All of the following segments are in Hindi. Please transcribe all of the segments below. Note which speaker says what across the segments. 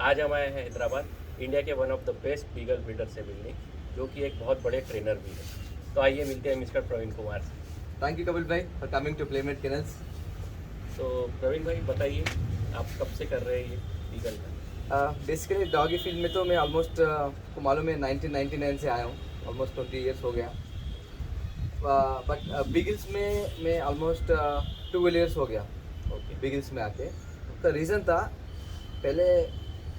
Speaker 1: आज हम आए हैं हैदराबाद इंडिया के one of the best beagle breeder से मिलने, जो कि एक बहुत बड़े ट्रेनर भी है। तो आइए मिलते हैं मिस्टर प्रवीण कुमार से।
Speaker 2: थैंक यू कपिल भाई फॉर कमिंग टू प्लेमेट केनल्स।
Speaker 1: तो प्रवीण भाई बताइए, आप कब से कर रहे हैं ये बीगल का?
Speaker 2: बेसिकली डॉगी फील्ड में तो मैं ऑलमोस्ट को मालूम है 1999 से आया हूँ, ऑलमोस्ट 20 ईयर्स हो गया। बट बीगल्स में मैं ऑलमोस्ट 12 ईयर्स हो गया
Speaker 1: ओके।
Speaker 2: बीगल्स में आके। तो रीज़न था, पहले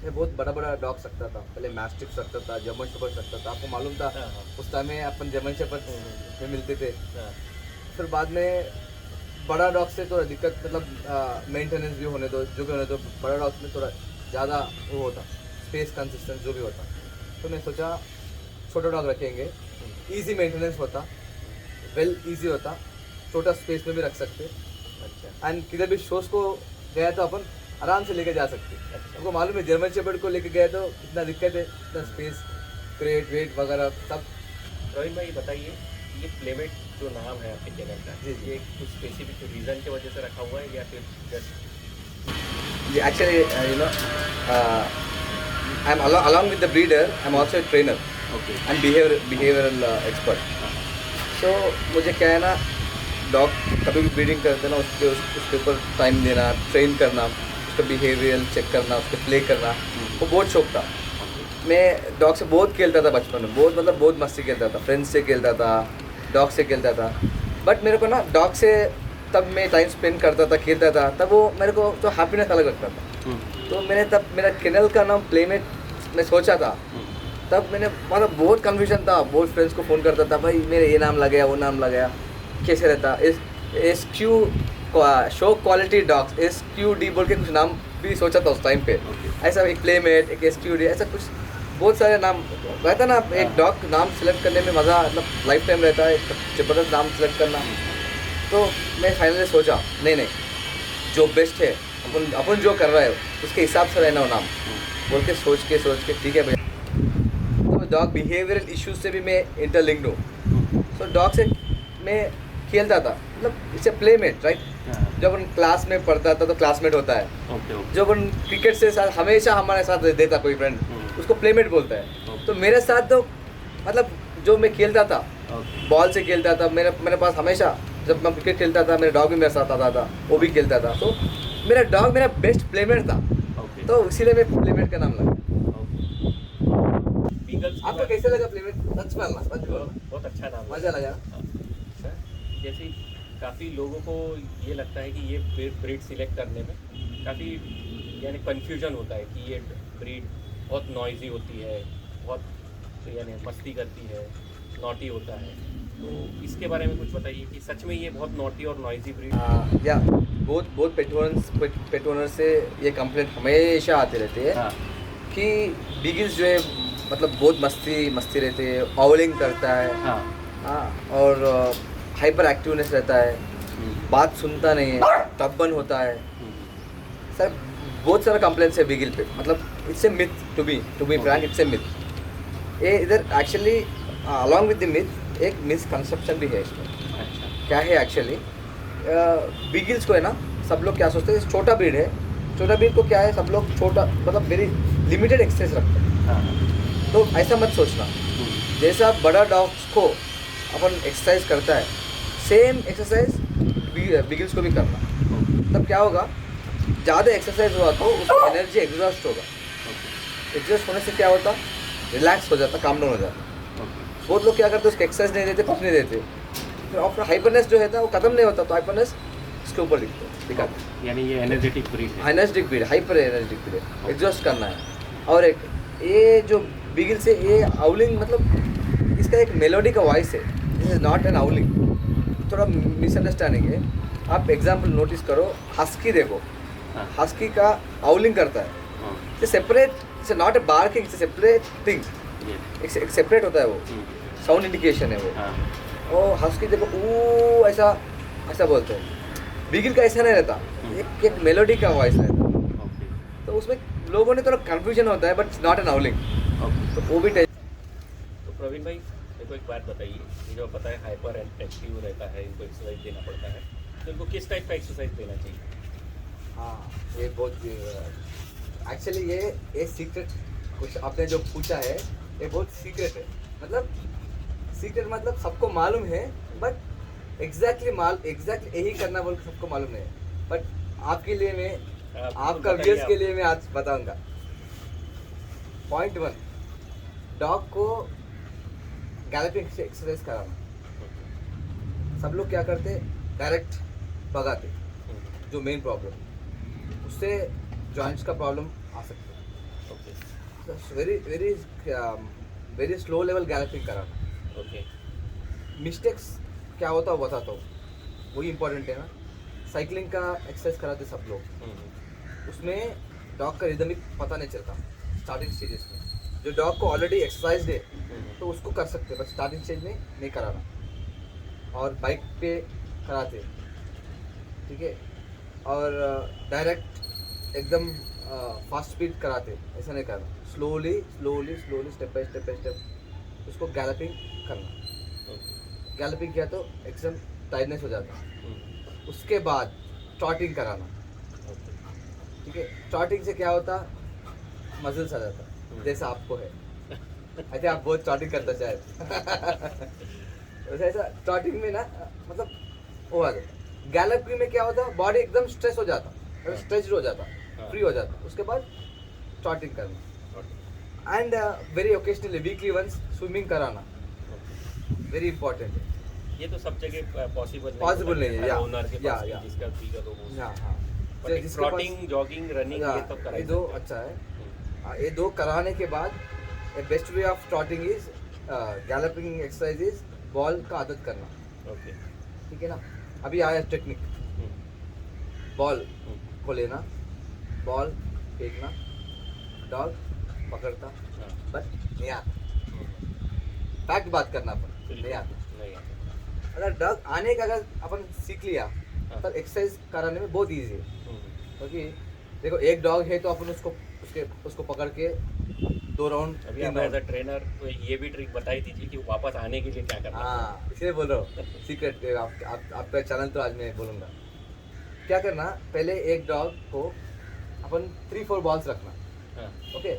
Speaker 2: मैं बहुत बड़ा बड़ा डॉग्स रखता था। पहले मैस्टिफ रखता था, जर्मन शेपर्ड रखता था, आपको मालूम था।
Speaker 1: हाँ हाँ
Speaker 2: उस टाइम में अपन जर्मन शेपर्ड में मिलते थे।
Speaker 1: हाँ
Speaker 2: फिर बाद में बड़ा डॉग से थोड़ा दिक्कत, मतलब मेंटेनेंस भी होने दो, जो भी होने दो, बड़ा डॉग्स में थोड़ा ज़्यादा वो होता, स्पेस कंसिस्टेंस जो भी होता। तो मैं सोचा छोटा डॉग रखेंगे, इजी मेंटेनेंस होता, वेल इजी होता, छोटा स्पेस में भी रख सकते,
Speaker 1: अच्छा
Speaker 2: एंड किधर भी शोज को गया तो अपन आराम से लेके जा सकते।
Speaker 1: अच्छा।
Speaker 2: आपको मालूम है जर्मन शेपर्ड को लेके गए तो कितना दिक्कत है, इतना स्पेस, क्रेट वेट वगैरह सब।
Speaker 1: प्रवीण भाई बताइए, ये प्लेमेट जो नाम है आपके चैनल का,
Speaker 2: जी, जी।
Speaker 1: ये कुछ स्पेसिफिक रीज़न की वजह से रखा हुआ है या फिर just?
Speaker 2: Actually, I'm along with the breeder. I'm also a trainer
Speaker 1: okay
Speaker 2: and behavioral expert. So मुझे क्या है ना, डॉग कभी भी ब्रीडिंग करते ना, उसके ऊपर टाइम देना, ट्रेन करना, उसका बिहेवियर चेक करना, उसके प्ले करना, वो बहुत शौक था। मैं डॉग से बहुत खेलता था बचपन में, बहुत मस्ती खेलता था, फ्रेंड्स से खेलता था, डॉग से खेलता था। बट मेरे को ना डॉग से तब मैं टाइम स्पेंड करता था, खेलता था, तब वो मेरे को तो हैप्पीनेस अलग लगता था। तो मैंने तब मेरा केनल का नाम प्लेमेट मैं सोचा था। तब मैंने मतलब बहुत कन्फ्यूजन था, बहुत फ्रेंड्स को फ़ोन करता था, भाई मेरे ये नाम लग गया, वो नाम लग गया, कैसे रहता। S Q show quality dogs, SQD बोल के कुछ नाम भी सोचा था उस टाइम पे। ऐसा एक प्लेमेट, एक SQD, ऐसा कुछ बहुत सारे नाम रहता ना। एक डॉग नाम सेलेक्ट करने में मज़ा, मतलब लाइफ टाइम रहता है, एक ज़बरदस्त नाम सेलेक्ट करना। तो मैं फाइनली सोचा नहीं, जो बेस्ट है, अपन जो कर रहा है उसके हिसाब से रहना हो नाम, बोल के सोच के ठीक है भैया। तो डॉग बिहेवियरल इश्यूज से भी मैं इंटरलिंक्ड हूँ। सो डॉग से मैं खेलता था, मतलब इट्स ए प्लेमेट, राइट। जब अपन क्लास में पढ़ता था तो क्लासमेट होता है।
Speaker 1: ओके
Speaker 2: जब अपन क्रिकेट से साथ हमेशा हमारे साथ देता कोई फ्रेंड, उसको प्लेमेट बोलता है। तो मेरे साथ तो मतलब जो मैं खेलता था, बॉल से खेलता था, मेरे पास हमेशा, जब मैं क्रिकेट खेलता था मेरा डॉग भी मेरे साथ आता था, वो भी खेलता था। तो मेरा डॉग मेरा बेस्ट प्लेमेट था,
Speaker 1: ओके।
Speaker 2: तो इसीलिए मैं प्लेमेट का नाम लगा।
Speaker 1: बीगल्स
Speaker 2: आपको कैसे लगा प्लेमेट? सच बोलना, सच बोलना।
Speaker 1: बहुत अच्छा नाम है।
Speaker 2: मज़ा लगा।
Speaker 1: हाँ। सर, जैसे काफ़ी लोगों को ये लगता है कि ये ब्रीड सिलेक्ट करने में काफ़ी यानी कन्फ्यूजन होता है कि ये ब्रीड बहुत नॉइजी होती है, बहुत यानी मस्ती करती है, नॉटी होता है। तो इसके बारे में कुछ बताइए कि सच में ये बहुत नॉटी और नॉइजी ब्रीड?
Speaker 2: या बहुत पेट ओनर से ये कंप्लेंट हमेशा आते रहते हैं।
Speaker 1: हाँ
Speaker 2: कि बीगल्स जो है मतलब बहुत मस्ती रहते हैं, ऑवलिंग करता है।
Speaker 1: हाँ
Speaker 2: हाँ, और हाइपर एक्टिवनेस रहता है, बात सुनता नहीं है, टब्बन होता है। सर बहुत सारा कंप्लेंट्स है बीगल पे, मतलब it's a myth, to be frank, it's a myth. ये इधर actually along with the myth एक मिसकंसेप्शन भी है इसमें।
Speaker 1: अच्छा
Speaker 2: क्या है एक्चुअली, बीगल्स को है ना, सब लोग क्या सोचते हैं, छोटा ब्रीड है, छोटा ब्रीड को क्या है, सब लोग छोटा मतलब वेरी लिमिटेड एक्सरसाइज रखते हैं।
Speaker 1: हाँ
Speaker 2: तो ऐसा मत सोचना, जैसा बड़ा डॉग्स को अपन एक्सरसाइज करता है, सेम एक्सरसाइज बीगल्स को भी करना। तब क्या होगा, ज़्यादा एक्सरसाइज हुआ तो उसकी एनर्जी एग्जॉस्ट होगा। एग्जॉस्ट होने से क्या होता, रिलैक्स हो जाता, काम डाउन हो जाता। बहुत लोग क्या करते हैं, उसको एक्सरसाइज नहीं देते, कुछ नहीं देते, फिर आफ्टर हाइपरनेस जो है वो खत्म नहीं होता, तो हाइपरनेस इसके ऊपर दिखाते हैं।
Speaker 1: यानी ये एनर्जेटिक ब्रीड है।
Speaker 2: Energetic breed, hyper energetic breed, exhaust करना है। और एक ये जो बीगल से ये आउलिंग, मतलब इसका एक मेलोडी का वॉइस है, दिस इज नॉट एन आउलिंग। थोड़ा मिसअंडरस्टैंडिंग है। आप एग्जाम्पल नोटिस करो, हस्की देखो, हस्की का आउलिंग करता है, it's separate, it's not a barking, it's separate thing, एक सेपरेट होता है, वो साउंड इंडिकेशन है वो। और हस्की देखो, ऊ ऐसा बोलते हैं। बीगल का ऐसा नहीं रहता, एक मेलोडी का वॉइस रहता है। तो उसमें लोगों ने थोड़ा कंफ्यूजन होता है, बट इट्स नॉट एन आउलिंग। तो वो भी
Speaker 1: तो प्रवीण भाई मेरे को एक बात बताइए, ये जो पता है हाइपर एक्टिव रहता है, इनको एक्सरसाइज देना पड़ता है, तो इनको किस टाइप का एक्सरसाइज देना चाहिए?
Speaker 2: हाँ, ये बहुत एक्चुअली ये सीक्रेट कुछ आपने जो पूछा है ये बहुत सीक्रेट है, मतलब सीक्रेट मतलब सबको मालूम है बट एग्जैक्टली यही करना बोल के सबको मालूम नहीं है, बट आपके लिए मैं आपका
Speaker 1: बताइए
Speaker 2: व्यूअर्स
Speaker 1: आप।
Speaker 2: के लिए मैं आज बताऊंगा। पॉइंट 1, डॉग को गैलपिंग एक्सरसाइज कराना। सब लोग क्या करते डायरेक्ट भगाते, जो मेन प्रॉब्लम उससे जॉइंट्स का प्रॉब्लम आ सकता है।
Speaker 1: Okay
Speaker 2: very very very slow level galloping कराना।
Speaker 1: ओके
Speaker 2: मिस्टेक्स क्या होता है वो बताता हूँ, वही इंपॉर्टेंट है ना। साइकिलिंग का एक्सरसाइज कराते सब लोग, उसमें डॉग का रिदमिक पता नहीं चलता स्टार्टिंग स्टेजेस में। जो डॉग को ऑलरेडी एक्सरसाइज है तो उसको कर सकते हैं, बट स्टार्टिंग स्टेज में नहीं कराना। और बाइक पे कराते, ठीक है, और डायरेक्ट एकदम फास्ट स्पीड कराते, ऐसा नहीं करना। Slowly slowly slowly step by step उसको गैलपिंग करना। गैलपिंग किया तो एकदम टाइटनेस हो जाता है। उसके बाद ट्रॉटिंग कराना, ठीक है। ट्रॉटिंग से क्या होता, मजल्स आ जाता, जैसा आपको है। अच्छा आप बहुत ट्रॉटिंग करता शायद। वैसे ऐसा ट्रॉटिंग में ना मतलब वो आ जाता। गैलपिंग में क्या होता, बॉडी एकदम स्ट्रेस हो जाता, स्ट्रेच हो जाता, फ्री हो जाता। उसके बाद ट्रॉटिंग करना। And very occasionally weekly once swimming कराना, वेरी इंपॉर्टेंट है।
Speaker 1: ये तो सब जगह
Speaker 2: पॉसिबल नहीं है, या
Speaker 1: ओनर के
Speaker 2: या
Speaker 1: पास
Speaker 2: या
Speaker 1: जिसका बीगा तो वो
Speaker 2: हाँ हाँ।
Speaker 1: बट एक
Speaker 2: जिसके पास-
Speaker 1: ट्रॉटिंग जॉगिंग रनिंग ये तो
Speaker 2: ये
Speaker 1: कराई
Speaker 2: दो
Speaker 1: सकते हैं।
Speaker 2: अच्छा है। ये दो कराने के बाद best way of trotting is galloping exercise is ball का आदत करना,
Speaker 1: ओके
Speaker 2: ठीक है ना। अभी आया टेक्निक, बॉल को लेना, बॉल फेंकना, डॉग पकड़ता, बट नहीं आता। फैक्ट बात करना अपन, नहीं आता।
Speaker 1: नहीं आता।
Speaker 2: अगर डॉग आने का अगर अपन सीख लिया
Speaker 1: हाँ।
Speaker 2: तब एक्सरसाइज कराने में बहुत ईजी है। क्योंकि देखो एक डॉग है तो अपन उसको पकड़ के 2 राउंड
Speaker 1: अभी आप एज अ ट्रेनर तो ये भी ट्रिक बताई दीजिए कि वापस आने के लिए क्या करना है।
Speaker 2: हाँ इसलिए बोल रहा हूँ सीक्रेट। आपका चैनल तो आज मैं बोलूँगा क्या करना। पहले एक डॉग को अपन 3-4 बॉल्स रखना,
Speaker 1: हाँ,
Speaker 2: ओके।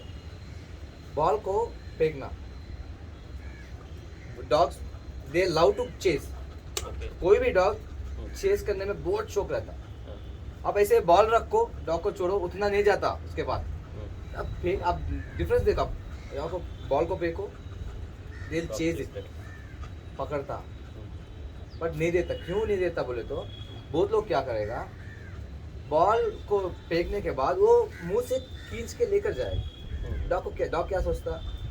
Speaker 2: बॉल को फेंकना, dogs they love to chase.
Speaker 1: Okay
Speaker 2: कोई भी डॉग चेस करने में बहुत शौक रहता।
Speaker 1: हाँ,
Speaker 2: अब ऐसे बॉल रखो, डॉग को छोड़ो, उतना नहीं जाता। उसके बाद अब फेंक, अब डिफरेंस देखो, आप बॉल को फेंको, दिल चेज पकड़ता बट नहीं देता। क्यों नहीं देता बोले तो बहुत लोग क्या करेगा, बॉल को फेंकने के बाद वो मुंह से खींच के लेकर जाएगा। डॉग क्या सोचता,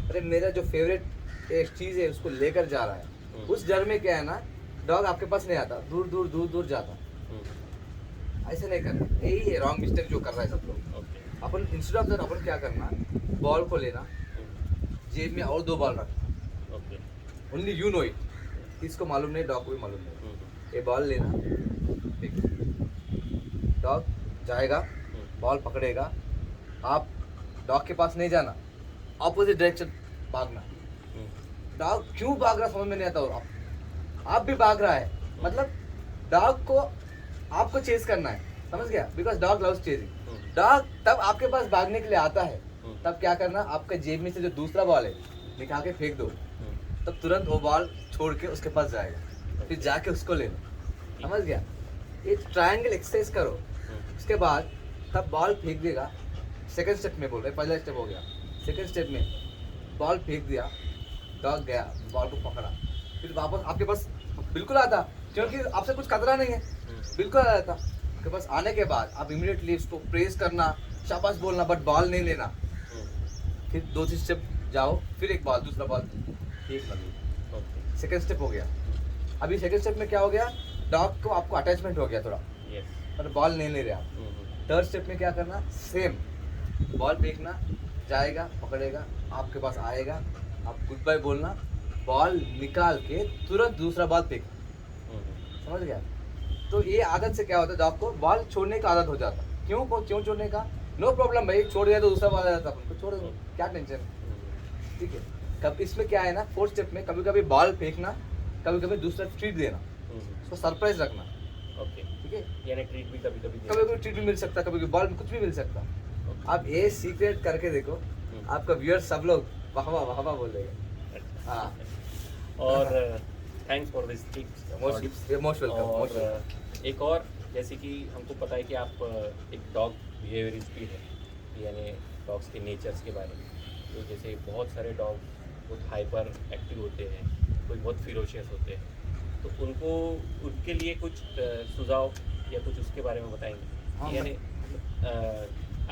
Speaker 2: अरे मेरा जो फेवरेट एक चीज़ है उसको लेकर जा रहा है। उस डर में क्या है ना, डॉग आपके पास नहीं आता, दूर दूर दूर दूर जाता। ऐसे नहीं करना, यही है रॉन्ग मिस्टेक जो कर रहा है सब लोग।
Speaker 1: ओके
Speaker 2: अपन इंस्टेड ऑफ दैट अपन क्या करना, बॉल को लेना, जेब में और 2 बॉल रखना।
Speaker 1: Okay
Speaker 2: only you know it, इसको मालूम नहीं, डॉग को भी मालूम नहीं। ये बॉल लेना, डॉग जाएगा, बॉल पकड़ेगा, आप डॉग के पास नहीं जाना, ऑपोजिट डायरेक्शन भागना। डॉग क्यों भाग रहा समझ में नहीं आता। आप भी भाग रहा है, मतलब डॉग को आपको चेस करना है, समझ गया। Because dog loves chasing. Dog तब आपके पास भागने के लिए आता है, तब क्या करना, आपके जेब में से जो दूसरा बॉल है निकाल के फेंक दो, तब तुरंत वो बॉल छोड़ के उसके पास जाएगा, फिर जाके उसको ले लो, समझ गया। ये ट्रायंगल एक्सरसाइज करो, उसके बाद तब बॉल फेंक देगा। सेकंड स्टेप में बोल रहे, पहला स्टेप हो गया। सेकंड स्टेप में बॉल फेंक दिया, डॉग गया, बॉल को पकड़ा, फिर वापस आपके पास बिल्कुल आता, क्योंकि आपसे कुछ खतरा नहीं है, बिल्कुल आ जाता। आपके पास आने के बाद आप इमीडिएटली उसको प्रेस करना, शाबाश बोलना, बट बॉल नहीं लेना। फिर 2-3 स्टेप जाओ, फिर एक बॉल, दूसरा बॉल फेंक लो।
Speaker 1: ओके
Speaker 2: सेकंड स्टेप हो गया। अभी सेकंड स्टेप में क्या हो गया, डॉग को आपको अटैचमेंट हो गया थोड़ा,
Speaker 1: यस
Speaker 2: पर बॉल नहीं ले रहे आप। थर्ड स्टेप में क्या करना, सेम बॉल फेंकना, जाएगा, पकड़ेगा, आपके पास आएगा, आप गुड बाय बोलना, बॉल निकाल के तुरंत दूसरा बॉल फेंकना, समझ गया। तो ये आदत से क्या होता है, डॉग को बॉल छोड़ने का आदत हो जाता। क्यों छोड़ने का, नो प्रॉब्लम भाई, छोड़ दिया तो दूसरा बॉल आ जाता, अपन को छोड़ दो, क्या टेंशन, ठीक है। कब इसमें क्या है ना, फोर्थ स्टेप में कभी कभी बॉल फेंकना, कभी कभी दूसरा ट्रीट देना, उसको सरप्राइज रखना,
Speaker 1: ओके
Speaker 2: ठीक है।
Speaker 1: यानी ट्रीट भी कभी कभी
Speaker 2: कभी कभी ट्रीट भी मिल सकता, कभी कभी बॉल में कुछ भी मिल सकता, आप ये सीक्रेट करके देखो, आपका व्यूअर सब लोग वाह वाह वाह वाह बोलेगा। हाँ,
Speaker 1: और thanks for this tips.
Speaker 2: Most welcome.
Speaker 1: और एक और, जैसे कि हमको पता है कि आप एक डॉग बिहेवियरिस्ट भी है, यानी डॉग्स के नेचर्स के बारे में। तो जैसे बहुत सारे डॉग बहुत हाइपर एक्टिव होते हैं, कोई बहुत फिरोशियस होते हैं, तो उनको उनके लिए कुछ सुझाव या कुछ उसके बारे में बताएंगे?
Speaker 2: हाँ,
Speaker 1: यानी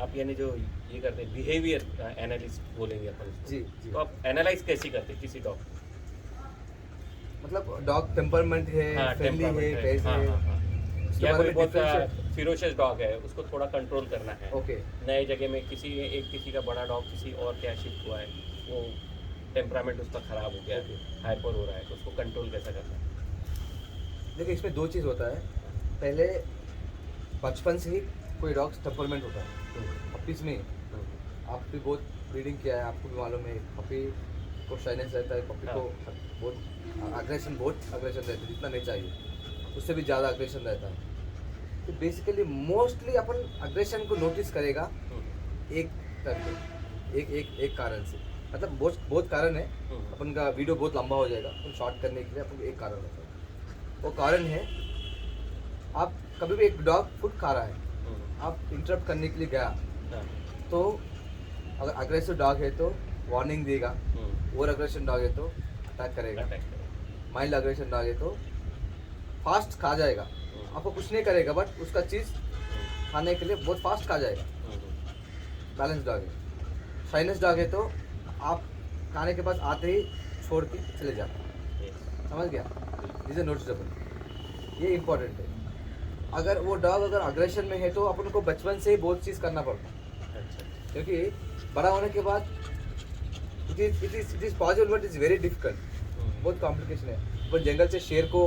Speaker 1: आप यानी जो ये करते हैं बिहेवियर एनालिस्ट बोलेंगे अपन उसको।
Speaker 2: जी जी।
Speaker 1: तो आप एनालाइज कैसे करते हैं किसी डॉग?
Speaker 2: मतलब डॉग टेम्परमेंट है,
Speaker 1: हाँ,
Speaker 2: फ्रेंडली है,
Speaker 1: टेम्परामेंट है,
Speaker 2: कैसे
Speaker 1: हाँ
Speaker 2: है,
Speaker 1: हाँ हाँ।
Speaker 2: उसके
Speaker 1: या
Speaker 2: बारे
Speaker 1: कोई
Speaker 2: में
Speaker 1: बहुत
Speaker 2: differentiate-
Speaker 1: फिरोशियस डॉग है, उसको थोड़ा कंट्रोल करना है।
Speaker 2: ओके।
Speaker 1: नए जगह में किसी का बड़ा डॉग किसी और के यहाँ शिफ्ट हुआ है, वो टेम्परामेंट उसका ख़राब हो गया है, हाइपर हो रहा है, तो उसको कंट्रोल कैसा करना है?
Speaker 2: देखिए इसमें दो चीज़ होता है। पहले बचपन से ही कोई डॉग टेम्परमेंट होता है, पपीज में। आप भी बहुत ब्रीडिंग किया है, आपको भी मालूम है, पपी को शाइनेस रहता है, पपी को बहुत अग्रेशन रहता है, जितना नहीं चाहिए उससे भी ज़्यादा अग्रेशन रहता है। तो बेसिकली मोस्टली अपन अग्रेशन को नोटिस करेगा एक करके, एक कारण से। मतलब बहुत कारण है, अपन का वीडियो बहुत लंबा हो जाएगा, अपन शॉर्ट करने के लिए अपन को एक कारण होता है। वो कारण है, आप कभी भी एक डॉग फूड खा रहा है, आप इंटरप्ट करने के लिए गया, तो अगर अग्रेसिव डॉग है तो वार्निंग देगा, ओवर अग्रेशन डॉग है तो अटैक करेगा, माइल्ड अग्रेशन डॉग है तो फास्ट खा जाएगा, आपको कुछ नहीं करेगा, बट उसका चीज़ खाने के लिए बहुत फास्ट खा जाएगा। बैलेंस डॉग है। शाइनेस डॉग है तो आप खाने के पास आते ही छोड़ के चले जाते, समझ गया? इज नोटिसेबल, ये इम्पोर्टेंट है। अगर वो डॉग अगर अग्रेशन में है तो अपन को बचपन से ही बहुत चीज़ करना पड़ता है, क्योंकि बड़ा होने के बाद it is possible but is very difficult, बहुत कॉम्प्लिकेशन है। पर जंगल से शेर को,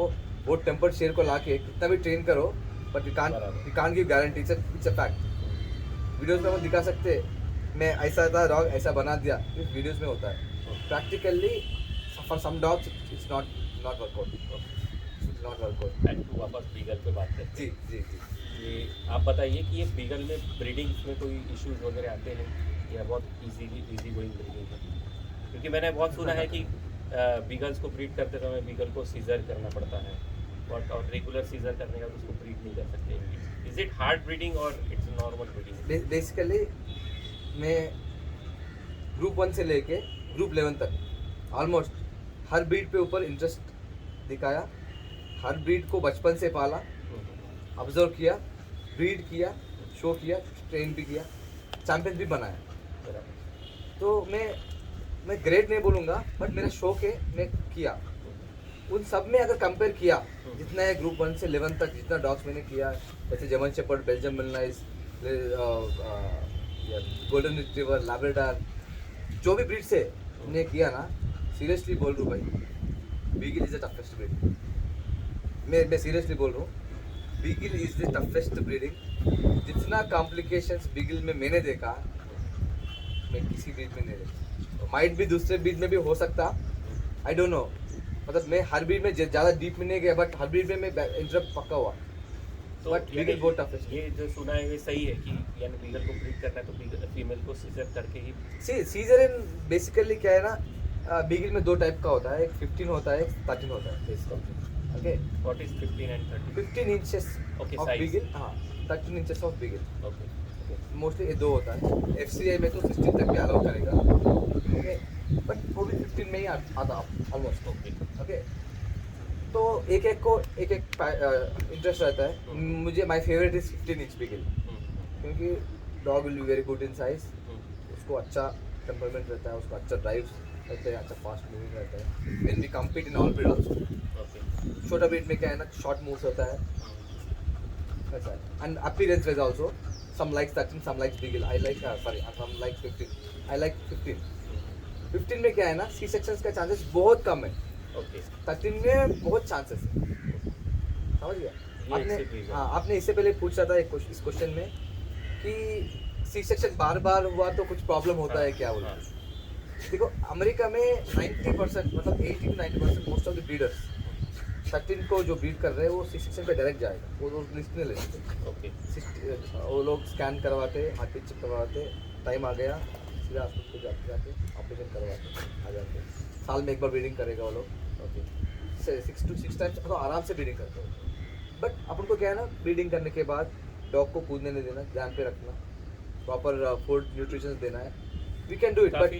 Speaker 2: बहुत टेम्पर्ड शेर को लाके कितना भी ट्रेन करो, but you can't give guarantee, it's a fact. Videos में हम दिखा सकते हैं, मैं ऐसा था डॉग ऐसा बना दिया, इस वीडियोस में होता है। Practically for some dogs it's not workout, it's not workout.
Speaker 1: वापस बीगल पे बात करते
Speaker 2: जी
Speaker 1: हैं।
Speaker 2: जी जी।
Speaker 1: ये आप बताइए कि ये बीगल में ब्रीडिंग में कोई इश्यूज वगैरह आते हैं या बहुत इजी गोइंग ब्रीडिंग है? क्योंकि मैंने बहुत सुना है कि बीगल्स को ब्रीड करते समय बीगल को सीजर करना पड़ता है, और रेगुलर सीजर करने का तो उसको ब्रीड नहीं कर सकते। इज इट हार्ड ब्रीडिंग और इट्स नॉर्मल ब्रीडिंग?
Speaker 2: बेसिकली मैं ग्रुप 1 से लेके ग्रुप 11 तक ऑलमोस्ट हर ब्रीड पे ऊपर इंटरेस्ट दिखाया, हर ब्रीड को बचपन से पाला, ऑब्जर्व किया, ब्रीड किया, शो किया, ट्रेन भी किया, चैंपियन भी बनाया। तो मैं ग्रेट नहीं बोलूँगा, बट मेरा शौक है, मैं किया। उन सब में अगर कंपेयर किया, जितना है ग्रुप 1 से 11 तक जितना डॉग्स मैंने किया, जैसे German shepherd, Belgium Malinois, golden retriever, Labrador, जो भी ब्रीड से मैंने किया ना, सीरियसली बोल रहा हूँ भाई, beagle is the toughest breed. मैं सीरियसली बोल रहा हूँ, beagle is the toughest breeding. जितना कॉम्प्लिकेशंस बीगल में मैंने देखा, मैं किसी ब्रीड में नहीं देखा। माइट भी दूसरे ब्रीड में भी हो सकता, आई डोंट नो। मतलब मैं हर ब्रीड में ज़्यादा डीप में नहीं गया, बट हर ब्रीड में मैं इंटरप्ट पक्का हुआ।
Speaker 1: तो
Speaker 2: बट बीगल बहुत टफेस्ट।
Speaker 1: ये जो सुना है ये सही है कि यानी बीगल को ब्रीड करना है तो बीगल फीमेल को सीजर करके ही?
Speaker 2: सीजर इन बेसिकली क्या है ना, बीगल में दो टाइप का होता है, एक 15 होता है, एक 13 होता है। Okay,
Speaker 1: what is 15 and 13?
Speaker 2: 15 inches
Speaker 1: Okay,
Speaker 2: of
Speaker 1: size.
Speaker 2: Beagle, हाँ 13 inches of beagle.
Speaker 1: Okay,
Speaker 2: mostly ये दो होता है। FCI में तो 16 तक भी अलाउ करेगा, ओके, बट वो भी 15 में ही आता ऑलमोस्ट।
Speaker 1: ओके,
Speaker 2: ओके, तो एक को एक इंटरेस्ट रहता है। मुझे my favourite is 15 inch beagle, क्योंकि dog will be very good in size, उसको अच्छा टेम्परमेंट रहता है, उसको अच्छा ड्राइव रहता है, अच्छा फास्ट मूविंग रहता है। When we compete in all breed also.
Speaker 1: Okay,
Speaker 2: छोटा ब्रीड में क्या है ना, शॉर्ट मूव्स होता है, ऐसा है। And appearance wise also, some likes 13, some likes beagle, I like some like 15, I like 15। 15 में क्या है ना, सी सेक्शंस का चांसेस बहुत कम है,
Speaker 1: ओके,
Speaker 2: 13 में बहुत चांसेस है, समझ गया?
Speaker 1: हाँ,
Speaker 2: आपने इससे पहले पूछा था इस क्वेश्चन में कि सी सेक्शन बार बार हुआ तो कुछ प्रॉब्लम होता है क्या बोला? देखो, अमेरिका में 90% मतलब 80 to 90% most of the breeders 13 को जो ब्रीड कर रहे हैं वो सी सेक्शन पे डायरेक्ट जाएगा, वो रिस्क नहीं लेते।
Speaker 1: ओके।
Speaker 2: वो लोग स्कैन करवाते, हार्ट बीट चेक करवाते, टाइम आ गया सीधा हॉस्पिटल को जाके ऑपरेशन करवाते आ जाते। साल में एक बार ब्रीडिंग करेगा वो लोग।
Speaker 1: ओके।
Speaker 2: 6 टाइम्स तो आराम से ब्रीडिंग करते हो। बट अपन को क्या है ना, ब्रीडिंग करने के बाद डॉग को कूदने नहीं देना, ध्यान पे रखना, प्रॉपर फूड न्यूट्रिशन देना है। We can do it. But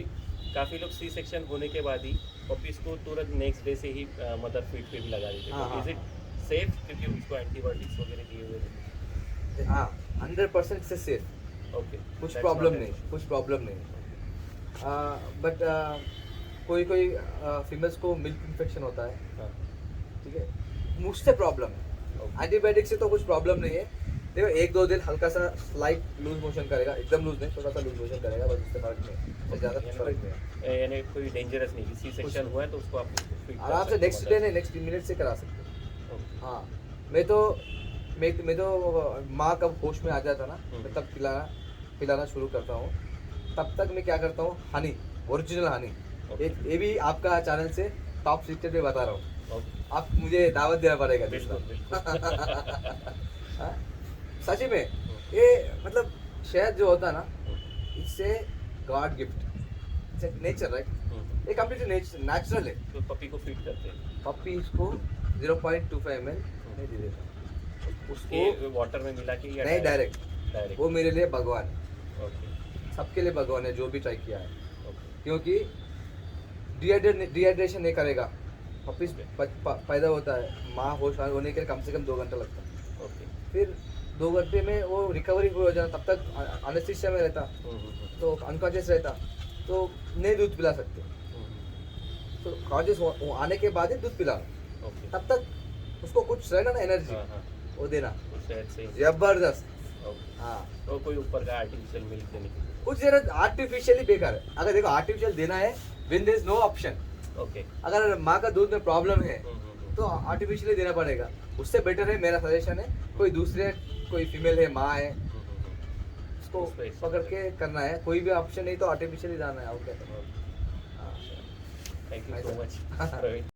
Speaker 1: काफ़ी लोग सी सेक्शन होने के बाद ही पपीज को तुरंत नेक्स्ट डे से ही मदर फीड पे भी लगा देते
Speaker 2: हाँ,
Speaker 1: हैं।
Speaker 2: हाँ,
Speaker 1: इज इट सेफ, क्योंकि उसको एंटीबायोटिक्स वगैरह दिए हुए थे?
Speaker 2: हाँ 100% से सेफ,
Speaker 1: ओके,
Speaker 2: कुछ प्रॉब्लम नहीं, कुछ प्रॉब्लम नहीं। बट कोई कोई फीमेल्स को मिल्क इन्फेक्शन होता है,
Speaker 1: हाँ।
Speaker 2: ठीक है, मुझसे प्रॉब्लम है।
Speaker 1: ओके।
Speaker 2: एंटीबायोटिक से तो कुछ प्रॉब्लम नहीं है। देखो 1-2 दिन हल्का सा स्लाइट लूज मोशन करेगा, एकदम लूज नहीं, थोड़ा सा लूज मोशन करेगा, बस उससे फर्क नहीं, ज़्यादा फर्क नहीं है।
Speaker 1: यानी कोई डेंजरस नहीं, सी सेक्शन हुआ है तो उसको आप feed कर
Speaker 2: आराम से
Speaker 1: सकते हो
Speaker 2: नेक्स्ट
Speaker 1: mother
Speaker 2: डे नहीं, नेक्स्ट 3 मिनट से करा सकते हो।
Speaker 1: को। ओके।
Speaker 2: हाँ, मैं तो माँ कब होश में आ जाता ना, मैं तब पिलाना शुरू करता हूँ। तब तक मैं क्या करता हूँ, हनी, ओरिजिनल हनी, ये भी आपका चैनल से टॉप सीक्रेट में बता रहा हूँ,
Speaker 1: ओके।
Speaker 2: आप मुझे दावत देना पड़ेगा।
Speaker 1: बिल्कुल
Speaker 2: हाँ? सच में ये मतलब शहद जो होता है ना, इससे God gift, it's nature right, ये कम्प्लीटली नेचुरल है।
Speaker 1: तो पपी को फीड करते हैं
Speaker 2: पप्पी इसको 0.25 ml नहीं दे देता उसको,
Speaker 1: ये वाटर में मिला के या
Speaker 2: नहीं डायरेक्ट।
Speaker 1: डायरेक्ट?
Speaker 2: वो मेरे लिए भगवान है,
Speaker 1: ओके।
Speaker 2: सबके लिए भगवान है जो भी ट्राई किया है,
Speaker 1: ओके।
Speaker 2: क्योंकि डिहाइड्रेशन नहीं करेगा। पपीज पैदा होता है, माँ होश होने के लिए कम से कम 2 घंटा लगता है,
Speaker 1: ओके।
Speaker 2: फिर 2 घंटे में वो रिकवरी हो जाना, तब तक एनेस्थीसिया में रहता, तो अनकॉन्शियस रहता, तो नहीं दूध पिला सकते। तो कॉन्शियस आने के बाद ही दूध पिलाना,
Speaker 1: ओके।
Speaker 2: तब तक उसको कुछ रहेगा ना एनर्जी,
Speaker 1: हाँ, हाँ।
Speaker 2: वो देना
Speaker 1: तो शायद से
Speaker 2: जबरदस्त।
Speaker 1: ओके।
Speaker 2: हाँ,
Speaker 1: तो कोई ऊपर का आर्टिफिशियल मिल्क देने की?
Speaker 2: कुछ जरूरत आर्टिफिशियली बेकार है। अगर देखो आर्टिफिशियल देना है, when there is no option,
Speaker 1: okay.
Speaker 2: अगर माँ का दूध में प्रॉब्लम है तो आर्टिफिशियली देना पड़ेगा। उससे बेटर है, मेरा सजेशन है, कोई दूसरे कोई फीमेल है, माँ है, उसको
Speaker 1: उस पे ही
Speaker 2: पकड़ के करना है। कोई भी ऑप्शन नहीं तो आर्टिफिशियली जाना है, और क्या करना है। हाँ।
Speaker 1: Thank you
Speaker 2: Nice.
Speaker 1: So much Praveen.